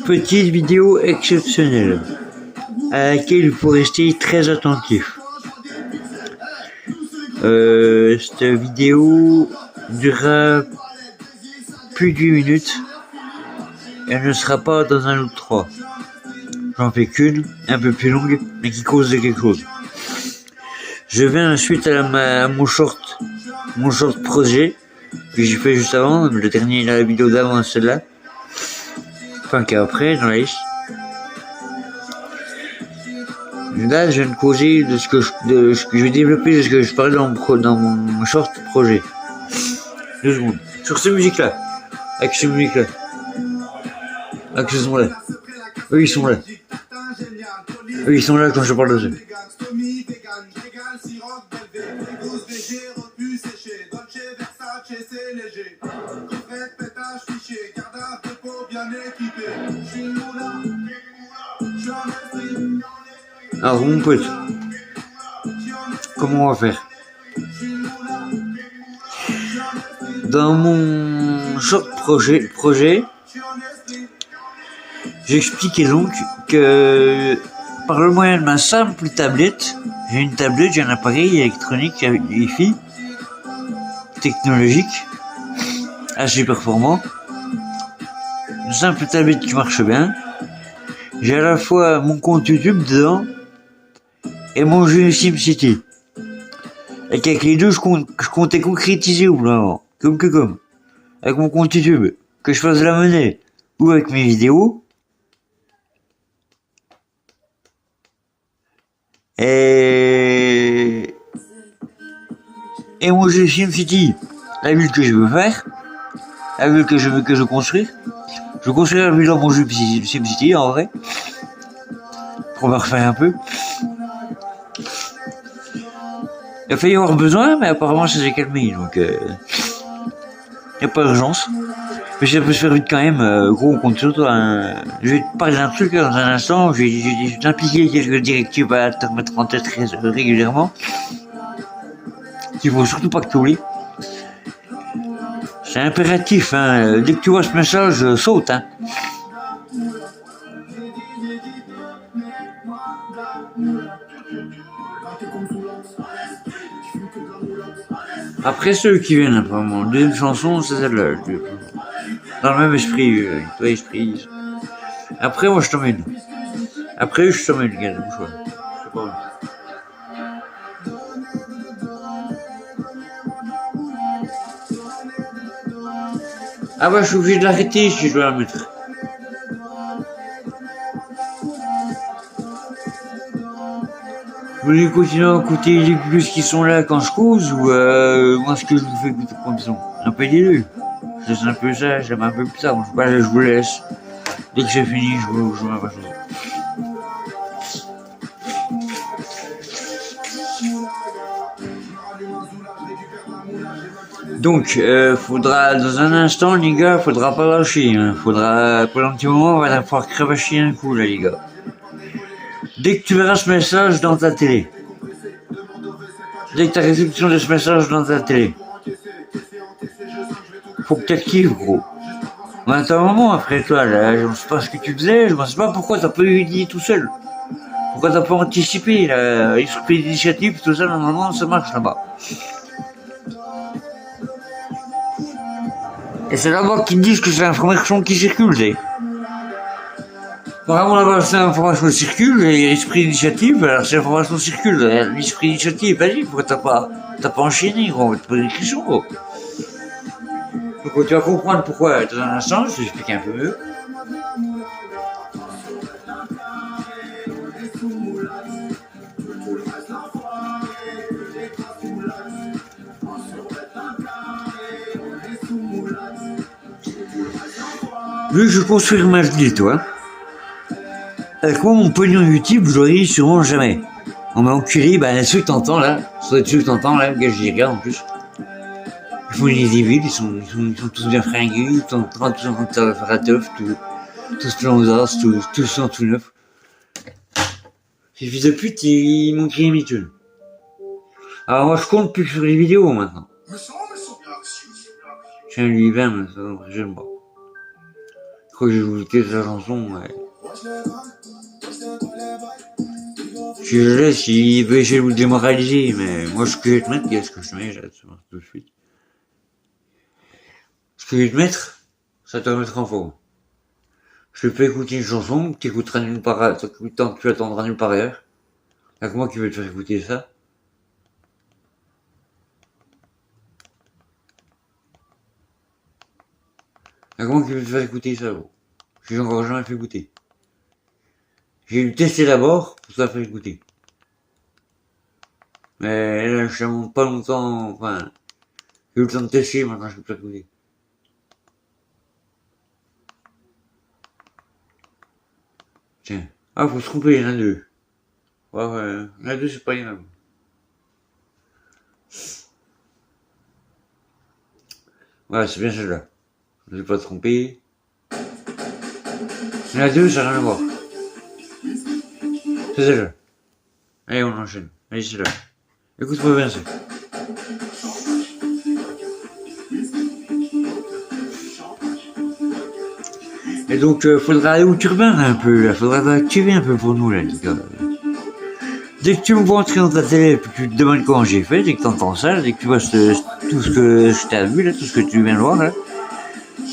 Petite vidéo exceptionnelle à laquelle il faut rester très attentif. Cette vidéo durera plus d'1 minute. Elle ne sera pas dans un loop 3. J'en fais qu'une, un peu plus longue, mais qui cause de quelque chose. Je viens ensuite à mon short projet que j'ai fait juste avant, le dernier, la vidéo d'avant, celle-là. Enfin, qu'après, dans la liste. Là, je viens de causer de ce que je vais développer, de ce que je parlais dans mon short projet. 2 secondes. Sur ces musiques-là. Avec ces musiques-là. Avec ce son-là. Eux, ils sont là. Eux, ils sont là quand je parle de ça. Alors, mon pote, comment on va faire? Dans mon short projet, j'expliquais donc que par le moyen de ma simple tablette, j'ai un appareil électronique avec Wi-Fi technologique, assez performant, une simple tablette qui marche bien. J'ai à la fois mon compte YouTube dedans et mon jeu SimCity. Et qu'avec les deux, je comptais concrétiser au bout comme. Avec mon compte YouTube, que je fasse de la monnaie, ou avec mes vidéos. Et mon jeu SimCity, la ville que je veux faire, la ville que je veux construire. Je veux construire la ville dans mon jeu SimCity, en vrai. On va refaire un peu. Il a failli y avoir besoin, mais apparemment ça s'est calmé, donc y a pas d'urgence. Mais ça peut se faire vite quand même, gros, on compte sur toi. Je vais te parler d'un truc là, dans un instant, je vais t'impliquer quelques directives à te remettre en tête régulièrement. Qu'il faut surtout pas que tu oublies. C'est impératif, hein. Dès que tu vois ce message, saute, hein. Après ceux qui viennent, apparemment. Deuxième chanson, c'est celle-là. Dans le même esprit, toi, esprit. Après, moi, je t'emmène. Après, je t'emmène, gars, mon choix. Je sais pas où. Ah bah, je suis obligé de l'arrêter si je dois la mettre. Vous voulez continuer à écouter les plus qui sont là quand je cause ou moi ce que je vous fais écouter comme son? Un peu des deux. C'est un peu ça, j'aime un peu plus ça. Bon, je vous laisse. Dès que c'est fini, je vous mets pas chose. Donc, faudra, dans un instant, les gars, faudra pas lâcher, hein. Faudra, pour un petit moment, on va pouvoir cravacher un coup, là, les gars. Dès que tu verras ce message dans ta télé, dès que tu as réception de ce message dans ta télé, faut que tu actives, gros. Mais t'as un moment après toi, là, je sais pas ce que tu faisais, je sais pas pourquoi t'as pas eu dit tout seul. Pourquoi t'as pas anticipé, là, l'esprit d'initiative, tout ça, normalement, ça marche là-bas. Et c'est là-bas qu'ils disent que c'est l'information qui circule, t'sais. Apparemment là-bas c'est l'information circule, et l'esprit d'initiative, alors c'est l'information circule, l'esprit d'initiative, vas-y, pourquoi t'as pas enchaîné, gros, on va te poser des questions, gros. Donc tu vas comprendre pourquoi dans un instant, je t'explique un peu mieux. Vu que je construis ma vie, toi, avec moi, mon pognon YouTube, je l'aurai sûrement jamais. On m'a enculé, bah, ceux que t'entends là, ceux que t'entends là, gars, je les regarde en plus. Ils font des débiles, ils sont tous bien fringués, ils sont tous en train de faire la teuf, tous plein aux as, tous sont tout neufs. Ces fils de pute, ils m'ont crié miteux. Alors moi, je compte plus sur les vidéos maintenant. Je viens lui 20, ça, j'aime pas. Quand j'ai écouté sa chanson, ouais. Je le laisse, il peut essayer de vous démoraliser, mais moi, ce que je vais te mettre, qu'est-ce que je te mets, là, tout de suite. Ce que je vais te mettre, ça te remettra en forme. Je te fais écouter une chanson, tu écouteras nulle part, tu attendras nulle part ailleurs. Y'a que moi qui vais te faire écouter ça. Y'a que moi qui vais te faire écouter ça, gros. J'ai encore jamais fait écouter. J'ai dû tester d'abord pour ça faire écouter. Mais là, je ne pas longtemps, enfin, j'ai eu le temps de tester, maintenant je peux pas écouter. Tiens. Ah, faut se tromper, il y en a deux. Ouais, ouais, il y en a deux, c'est pas les mêmes. Ouais, c'est bien celle-là. Je ne vais pas te tromper. Il y en a deux, ça n'a rien à voir. C'est celle-là. Allez, on enchaîne. Allez, c'est là. Écoute-moi bien ça. Et donc, faudra aller au turbin un peu, là. Faudra t'activer un peu pour nous, là, les gars. Dès que tu me vois entrer dans ta télé et que tu te demandes comment j'ai fait, dès que t'entends ça, dès que tu vois tout ce que je t'ai vu, là, tout ce que tu viens de voir, là,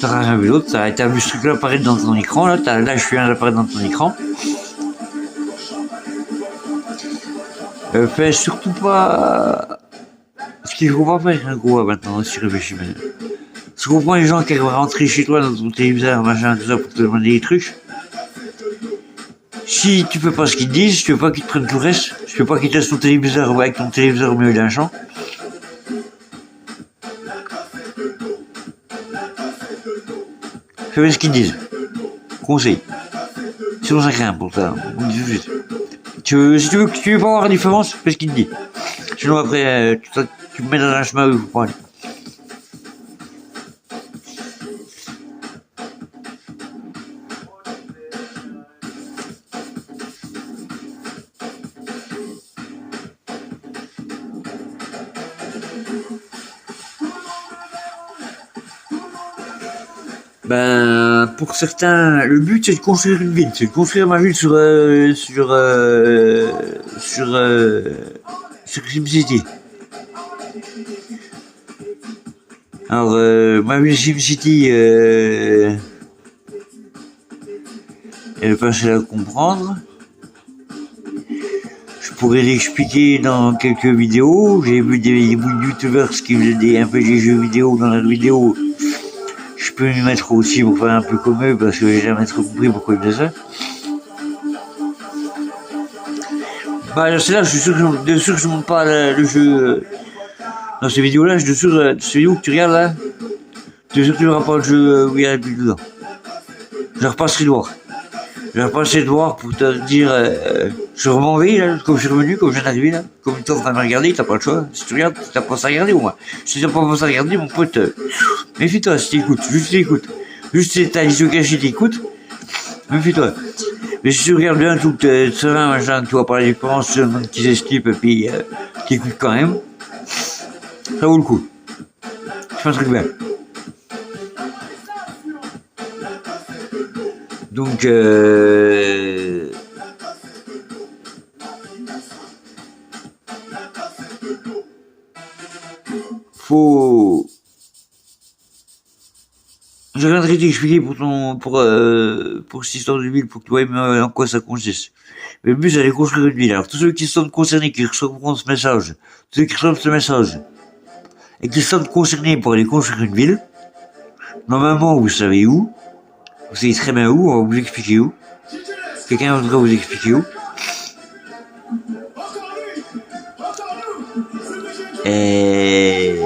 t'auras rien vu d'autre, t'as vu ce truc-là apparaître dans ton écran, là, là, je viens d'apparaître dans ton écran. Fais surtout pas ce qu'il faut pas faire, un gros, maintenant, si tu réfléchis bien. Je comprends les gens qui arrivent à rentrer chez toi dans ton téléviseur, machin, tout ça, pour te demander des trucs. Si tu fais pas ce qu'ils te disent, tu veux pas qu'ils te prennent tout le reste, tu veux pas qu'ils te laissent ton téléviseur avec ton téléviseur au milieu d'un champ. Fais ce qu'ils te disent. Conseil. Sinon ça craint pour ça. Si tu veux pas avoir la différence, fais ce qu'il te dit. Sinon après, tu me mets dans un chemin où il faut pas aller. Ben, pour certains, le but c'est de construire une ville, c'est de construire ma ville sur SimCity. Alors, ma ville SimCity, elle est facile à comprendre. Je pourrais l'expliquer dans quelques vidéos. J'ai vu des youtubeurs qui faisaient un peu des jeux vidéo dans leurs vidéos. Je peux m'y mettre aussi pour faire un peu comme eux parce que j'ai jamais trop compris pourquoi ils faisaient ça. Bah c'est là, je suis sûr que je montre pas le jeu dans ces vidéos-là. Je suis sûr de ces vidéos que tu regardes là, je suis sûr que tu verras pas le jeu où il y a plus dedans. Je repasserai de voir. Je repasserai de voir pour te dire, je m'en vais là, comme je suis revenu, comme je viens d'arriver là, comme tu es en train de me regarder, t'as pas le choix. Si tu regardes, t'as pas ça à regarder au moins. Si t'as pas pensé à regarder, mon pote, méfie-toi si t'écoutes, juste t'écoutes. Juste si t'as les yeux cachés, t'écoutes, méfie-toi. Mais si tu regardes bien tout, serein, machin, tu vas pas la différence, c'est le monde qui s'esquive et puis t'écoutes quand même. Ça vaut le coup. Je fais un truc bien. Donc, faut... J'ai rien de t'expliquer pour cette histoire de ville, pour que tu vois en quoi ça consiste. Mais le but, c'est de construire une ville. Alors, tous ceux qui sont concernés, qui recevront ce message, tous ceux qui reçoivent ce message, et qui sont concernés pour aller construire une ville, normalement, vous savez où. Vous savez très bien où, on va vous expliquer où. Quelqu'un voudra vous expliquer où. Et...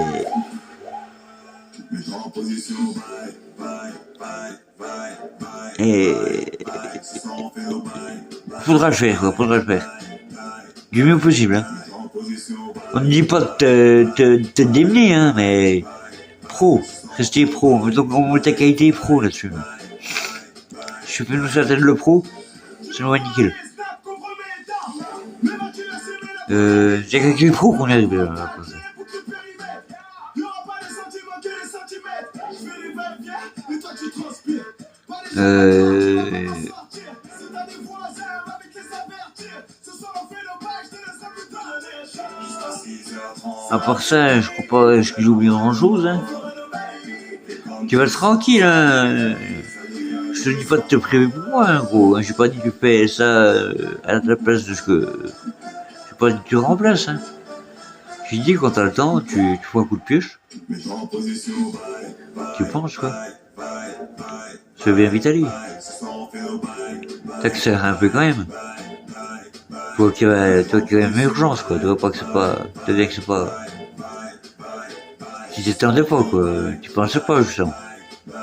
Faudra le faire, quoi, faudra le faire. Du mieux possible, hein. On ne dit pas de te démener, hein, mais pro, restez pro. Donc on met ta qualité pro là-dessus. Je peux nous atteindre le pro, c'est nous va nickel. C'est qu'avec les pros qu'on arrive là. Euh, à part ça, je crois pas que j'oublie grand chose, hein. Tu vas être tranquille, hein. Je te dis pas de te priver pour moi, hein, gros. J'ai pas dit que tu fais ça à la place de ce que. J'ai pas dit que tu remplaces, hein. J'ai dit quand t'as le temps, tu fais un coup de pioche. Tu penses, quoi. C'est bien Vitali. T'accélères un peu quand même. Toi qui as une urgence, quoi. Tu vois pas que c'est pas. Tu vois bien que c'est pas. Si t'étendais pas, quoi. Tu pensais pas, justement.